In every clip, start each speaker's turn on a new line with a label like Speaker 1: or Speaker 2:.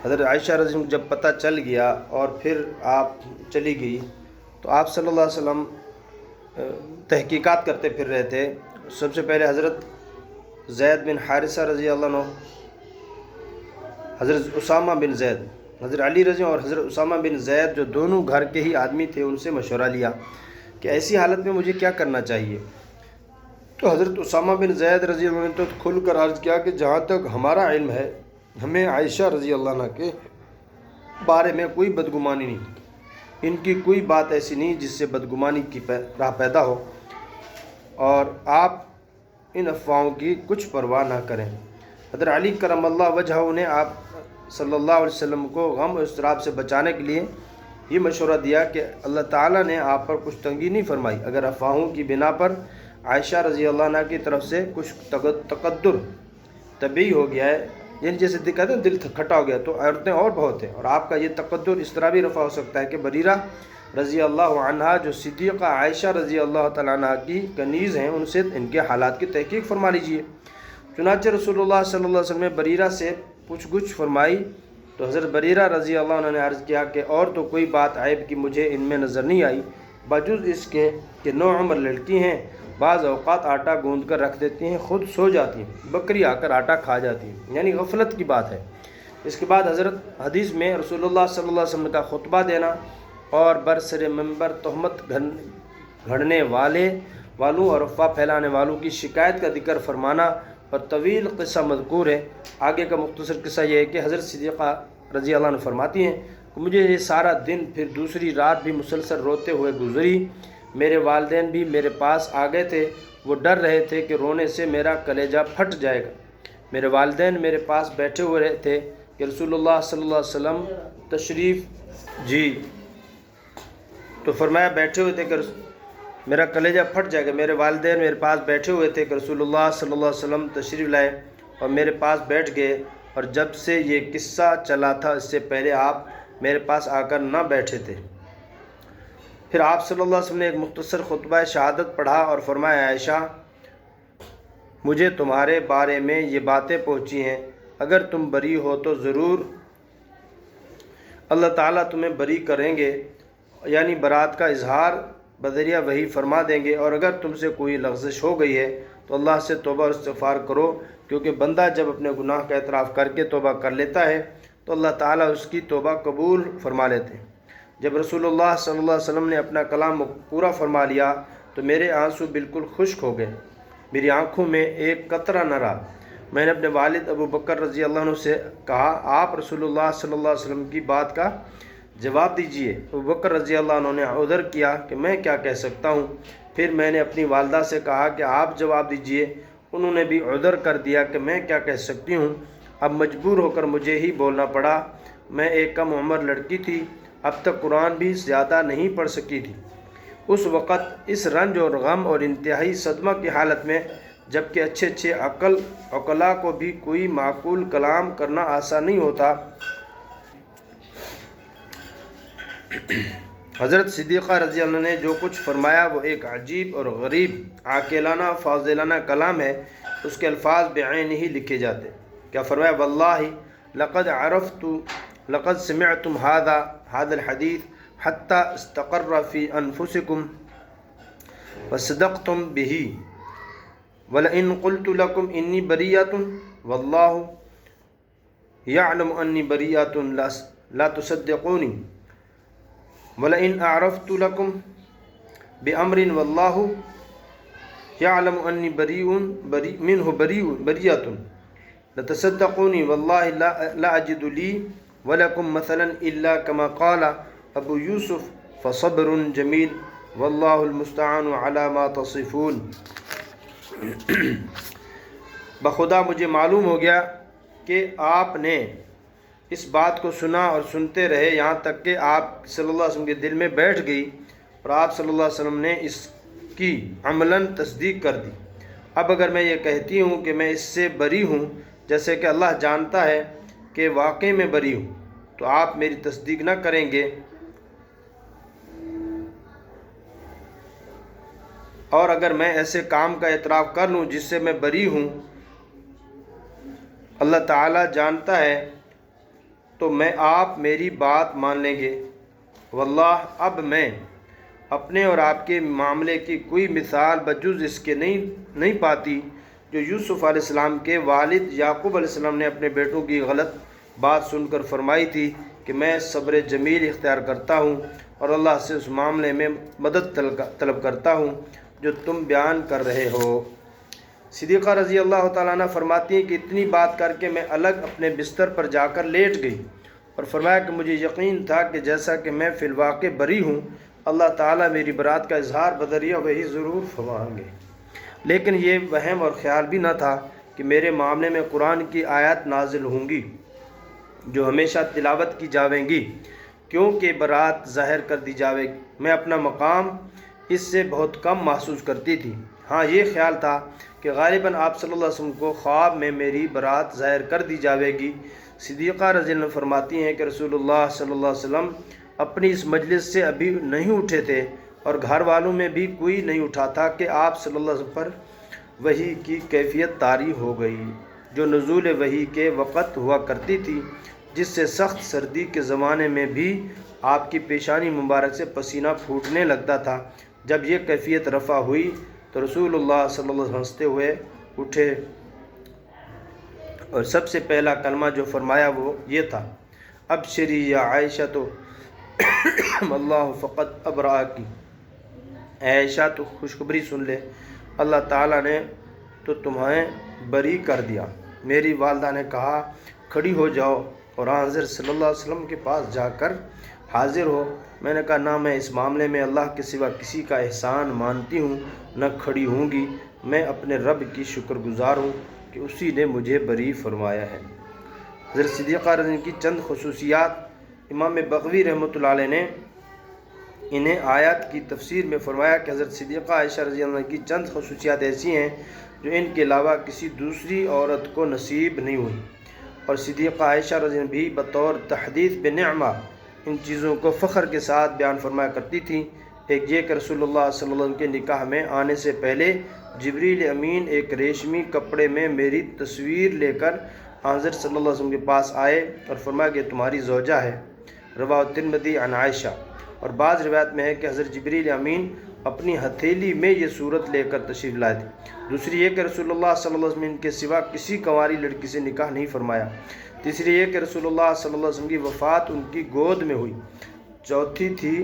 Speaker 1: حضرت عائشہ رضی اللہ عنہ جب پتہ چل گیا اور پھر آپ چلی گئی تو آپ صلی اللہ علیہ وسلم تحقیقات کرتے پھر رہے تھے۔ سب سے پہلے حضرت زید بن حارثہ رضی اللہ عنہ، حضرت اسامہ بن زید، حضرت علی رضی اللہ عنہ اور حضرت اسامہ بن زید جو دونوں گھر کے ہی آدمی تھے، ان سے مشورہ لیا کہ ایسی حالت میں مجھے کیا کرنا چاہیے۔ تو حضرت اسامہ بن زید رضی اللہ عنہ نے تو کھل کر عرض کیا کہ جہاں تک ہمارا علم ہے ہمیں عائشہ رضی اللہ عنہ کے بارے میں کوئی بدگمانی نہیں، ان کی کوئی بات ایسی نہیں جس سے بدگمانی کی راہ پیدا ہو، اور آپ ان افواہوں کی کچھ پرواہ نہ کریں۔ حضرت علی کرم اللہ وجہہ نے آپ صلی اللہ علیہ وسلم کو غم و اضطراب سے بچانے کے لیے یہ مشورہ دیا کہ اللہ تعالیٰ نے آپ پر کچھ تنگی نہیں فرمائی اگر افواہوں کی بنا پر عائشہ رضی اللہ عنہ کی طرف سے کچھ تقدر طبعی ہو گیا ہے، یعنی جیسے کہتے ہیں دل کھٹا ہو گیا، تو عورتیں اور بہت ہیں، اور آپ کا یہ تقدر اس طرح بھی رفع ہو سکتا ہے کہ بریرہ رضی اللہ عنہا جو صدیقہ عائشہ رضی اللہ تعالیٰ عنہ کی کنیز ہیں، ان سے ان کے حالات کی تحقیق فرما لیجئے۔ چنانچہ رسول اللہ صلی اللہ علیہ وسلم نے بریرہ سے پوچھ گچھ فرمائی تو حضرت بریرہ رضی اللہ عنہ نے عرض کیا کہ اور تو کوئی بات عیب کی مجھے ان میں نظر نہیں آئی، بجز اس کے کہ نوعمر لڑکی ہیں، بعض اوقات آٹا گوندھ کر رکھ دیتی ہیں، خود سو جاتی ہیں، بکری آ کر آٹا کھا جاتی ہیں، یعنی غفلت کی بات ہے۔ اس کے بعد حضرت حدیث میں رسول اللہ صلی اللہ علیہ وسلم کا خطبہ دینا اور برسر منبر تہمت گھڑنے والوں اور افواہ پھیلانے والوں کی شکایت کا ذکر فرمانا اور طویل قصہ مذکور ہے۔ آگے کا مختصر قصہ یہ ہے کہ حضرت صدیقہ رضی اللہ عنہ فرماتی ہیں کہ مجھے یہ سارا دن پھر دوسری رات بھی مسلسل روتے ہوئے گزری، میرے والدین بھی میرے پاس آ گئے تھے، وہ ڈر رہے تھے کہ رونے سے میرا کلیجہ پھٹ جائے گا۔ میرے والدین میرے پاس بیٹھے ہوئے تھے کہ رسول اللہ صلی اللہ علیہ وسلم تشریف جی، تو فرمایا بیٹھے ہوئے تھے کہ میرا کلیجہ پھٹ جائے گا۔ میرے والدین میرے پاس بیٹھے ہوئے تھے کہ رسول اللہ صلی اللہ علیہ وسلم تشریف لائے اور میرے پاس بیٹھ گئے، اور جب سے یہ قصہ چلا تھا اس سے پہلے آپ میرے پاس آ کر نہ بیٹھے تھے۔ پھر آپ صلی اللہ علیہ وسلم نے ایک مختصر خطبہ شہادت پڑھا اور فرمایا عائشہ، مجھے تمہارے بارے میں یہ باتیں پہنچی ہیں، اگر تم بری ہو تو ضرور اللہ تعالیٰ تمہیں بری کریں گے، یعنی برات کا اظہار بذریعہ وحی فرما دیں گے، اور اگر تم سے کوئی لغزش ہو گئی ہے تو اللہ سے توبہ اور استغفار کرو، کیونکہ بندہ جب اپنے گناہ کا اعتراف کر کے توبہ کر لیتا ہے تو اللہ تعالیٰ اس کی توبہ قبول فرما لیتے ہیں۔ جب رسول اللہ صلی اللہ علیہ وسلم نے اپنا کلام پورا فرما لیا تو میرے آنسو بالکل خشک ہو گئے، میری آنکھوں میں ایک قطرہ نہ رہا۔ میں نے اپنے والد ابو بکر رضی اللہ عنہ سے کہا، آپ رسول اللہ صلی اللہ علیہ وسلم کی بات کا جواب دیجئے۔ ابو بکر رضی اللہ عنہ نے عذر کیا کہ میں کیا کہہ سکتا ہوں۔ پھر میں نے اپنی والدہ سے کہا کہ آپ جواب دیجئے۔ انہوں نے بھی عذر کر دیا کہ میں کیا کہہ سکتی ہوں۔ اب مجبور ہو کر مجھے ہی بولنا پڑا۔ میں ایک کم عمر لڑکی تھی، اب تک قرآن بھی زیادہ نہیں پڑھ سکی تھی۔ اس وقت اس رنج اور غم اور انتہائی صدمہ کی حالت میں، جبکہ اچھے عقلاء کو بھی کوئی معقول کلام کرنا آسان نہیں ہوتا، حضرت صدیقہ رضی اللہ عنہ نے جو کچھ فرمایا وہ ایک عجیب اور غریب عاقلانہ فاضلانہ کلام ہے۔ اس کے الفاظ بعین ہی لکھے جاتے۔ کیا فرمایا، واللہ لقد سمعتم هذا الحديث حتى استقر في انفسكم وصدقتم به، ولئن قلت لكم اني بريئة والله يعلم اني بريئة لا تصدقوني، ولئن اعرفت لكم بامر والله يعلم اني منه بريئة لتصدقوني، والله لا اجد لي ولكم مثلا الا كما قال ابو یوسف فصبر جمیل واللہ المستعان علی ما تصفون۔ بخدا مجھے معلوم ہو گیا کہ آپ نے اس بات کو سنا اور سنتے رہے یہاں تک کہ آپ صلی اللہ علیہ وسلم کے دل میں بیٹھ گئی، اور آپ صلی اللہ علیہ وسلم نے اس کی عملاً تصدیق کر دی۔ اب اگر میں یہ کہتی ہوں کہ میں اس سے بری ہوں جیسے کہ اللہ جانتا ہے کہ واقعی میں بری ہوں، تو آپ میری تصدیق نہ کریں گے، اور اگر میں ایسے کام کا اعتراف کر لوں جس سے میں بری ہوں، اللہ تعالیٰ جانتا ہے، تو میں آپ میری بات مان لیں گے۔ واللہ اب میں اپنے اور آپ کے معاملے کی کوئی مثال بجز اس کے نہیں پاتی جو یوسف علیہ السلام کے والد یعقوب علیہ السلام نے اپنے بیٹوں کی غلط بات سن کر فرمائی تھی کہ میں صبر جمیل اختیار کرتا ہوں اور اللہ سے اس معاملے میں مدد طلب کرتا ہوں جو تم بیان کر رہے ہو۔ صدیقہ رضی اللہ تعالیٰ عنہ فرماتی ہیں کہ اتنی بات کر کے میں الگ اپنے بستر پر جا کر لیٹ گئی اور فرمایا کہ مجھے یقین تھا کہ جیسا کہ میں فی الواقع بری ہوں، اللہ تعالیٰ میری برات کا اظہار بدریہ وہی ضرور فرمائیں گے، لیکن یہ وہم اور خیال بھی نہ تھا کہ میرے معاملے میں قرآن کی آیات نازل ہوں گی جو ہمیشہ تلاوت کی جاویں گی، کیونکہ برات ظاہر کر دی جاوے گی۔ میں اپنا مقام اس سے بہت کم محسوس کرتی تھی۔ ہاں یہ خیال تھا کہ غالباً آپ صلی اللہ علیہ وسلم کو خواب میں میری برات ظاہر کر دی جاوے گی۔ صدیقہ رضی اللہ عنہ فرماتی ہیں کہ رسول اللہ صلی اللہ علیہ وسلم اپنی اس مجلس سے ابھی نہیں اٹھے تھے اور گھر والوں میں بھی کوئی نہیں اٹھا تھا کہ آپ صلی اللہ علیہ وسلم پر وحی کی کیفیت طاری ہو گئی جو نزول وحی کے وقت ہوا کرتی تھی، جس سے سخت سردی کے زمانے میں بھی آپ کی پیشانی مبارک سے پسینہ پھوٹنے لگتا تھا۔ جب یہ کیفیت رفع ہوئی تو رسول اللہ صلی اللہ علیہ وسلم ہنستے ہوئے اٹھے اور سب سے پہلا کلمہ جو فرمایا وہ یہ تھا، ابشری یا عائشہ تو اللہ فقط ابراکی، عائشہ تو خوشخبری سن لے، اللہ تعالیٰ نے تو تمہیں بری کر دیا۔ میری والدہ نے کہا کھڑی ہو جاؤ اور حضرت صلی اللہ علیہ وسلم کے پاس جا کر حاضر ہو۔ میں نے کہا نہ میں اس معاملے میں اللہ کے سوا کسی کا احسان مانتی ہوں نہ کھڑی ہوں گی، میں اپنے رب کی شکر گزار ہوں کہ اسی نے مجھے بری فرمایا ہے۔ حضرت صدیقہ رضی اللہ عنہ کی چند خصوصیات، امام بغوی رحمۃ اللہ علیہ نے انہیں آیات کی تفسیر میں فرمایا کہ حضرت صدیقہ عائشہ رضی اللہ عنہ کی چند خصوصیات ایسی ہیں جو ان کے علاوہ کسی دوسری عورت کو نصیب نہیں ہوئی، اور صدیقہ عائشہ رضی اللہ عنہ بھی بطور تحدیث بنعمہ ان چیزوں کو فخر کے ساتھ بیان فرمایا کرتی تھیں۔ ایک یہ کہ رسول اللہ صلی اللہ علیہ وسلم کے نکاح میں آنے سے پہلے جبریل امین ایک ریشمی کپڑے میں میری تصویر لے کر حضرت صلی اللہ علیہ وسلم کے پاس آئے اور فرمایا کہ تمہاری زوجہ ہے، رواہ ترمذی عن عائشہ۔ اور بعض روایت میں ہے کہ حضرت جبریل امین اپنی ہتھیلی میں یہ صورت لے کر تشریف لائے تھے۔ دوسری یہ کہ رسول اللہ صلی اللہ علیہ وسلم کے سوا کسی کنواری لڑکی سے نکاح نہیں فرمایا۔ تیسری یہ کہ رسول اللہ صلی اللہ علیہ وسلم کی وفات ان کی گود میں ہوئی۔ چوتھی تھی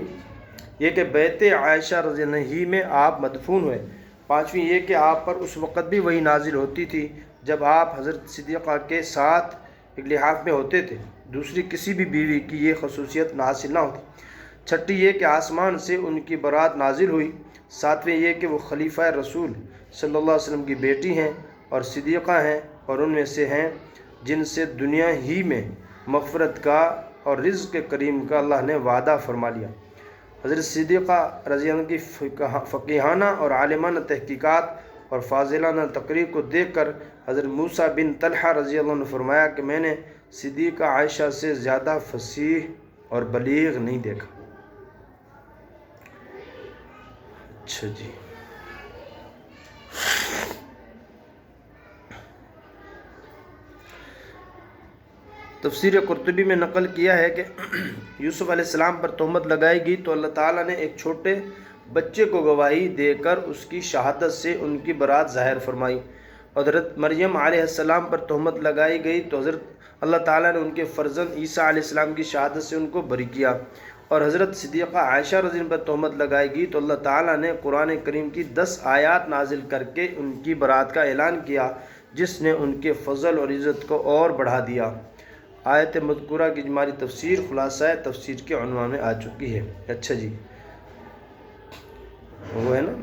Speaker 1: یہ کہ بیت عائشہ رضی اللہ عنہ میں آپ مدفون ہوئے۔ پانچویں یہ کہ آپ پر اس وقت بھی وہی نازل ہوتی تھی جب آپ حضرت صدیقہ کے ساتھ ایک لحاف میں ہوتے تھے، دوسری کسی بھی بیوی کی یہ خصوصیت حاصل نہ ہوتی۔ چھٹی یہ کہ آسمان سے ان کی برات نازل ہوئی۔ ساتویں یہ کہ وہ خلیفہ رسول صلی اللہ علیہ وسلم کی بیٹی ہیں اور صدیقہ ہیں اور ان میں سے ہیں جن سے دنیا ہی میں مغفرت کا اور رزق کریم کا اللہ نے وعدہ فرما لیا۔ حضرت صدیقہ رضی اللہ عنہ کی فقیہانہ اور عالمانہ تحقیقات اور فاضلانہ تقریر کو دیکھ کر حضرت موسیٰ بن طلحہ رضی اللہ عنہ نے فرمایا کہ میں نے صدیقہ عائشہ سے زیادہ فصیح اور بلیغ نہیں دیکھا۔ اچھا جی، تفسیر قرطبی میں نقل کیا ہے کہ یوسف علیہ السلام پر تہمت لگائی گئی تو اللہ تعالیٰ نے ایک چھوٹے بچے کو گواہی دے کر اس کی شہادت سے ان کی برات ظاہر فرمائی، اور حضرت مریم علیہ السلام پر تہمت لگائی گئی تو حضرت اللہ تعالیٰ نے ان کے فرزند عیسیٰ علیہ السلام کی شہادت سے ان کو بری کیا، اور حضرت صدیقہ عائشہ رضی اللہ عنہ پر تہمت لگائی گئی تو اللہ تعالیٰ نے قرآن کریم کی 10 آیات نازل کر کے ان کی برات کا اعلان کیا، جس نے ان کے فضل اور عزت کو اور بڑھا دیا۔ آیت مذکورہ کی اجمالی تفسیر خلاصہ تفسیر کے عنوان میں آ چکی ہے۔ اچھا جی، وہ ہے نا،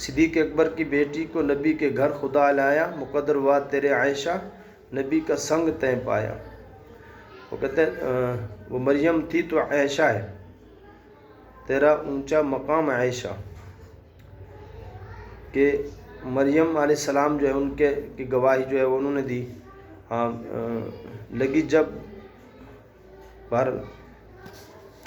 Speaker 1: صدیق اکبر کی بیٹی کو نبی کے گھر خدا لایا، مقدر ہوا تیرے عائشہ نبی کا سنگ تیں پایا۔ وہ کہتے ہیں وہ مریم تھی تو عائشہ ہے، تیرا اونچا مقام عائشہ، کہ مریم علیہ السلام جو ہے ان کے کی گواہی جو ہے وہ انہوں نے دی، لگی جب بہر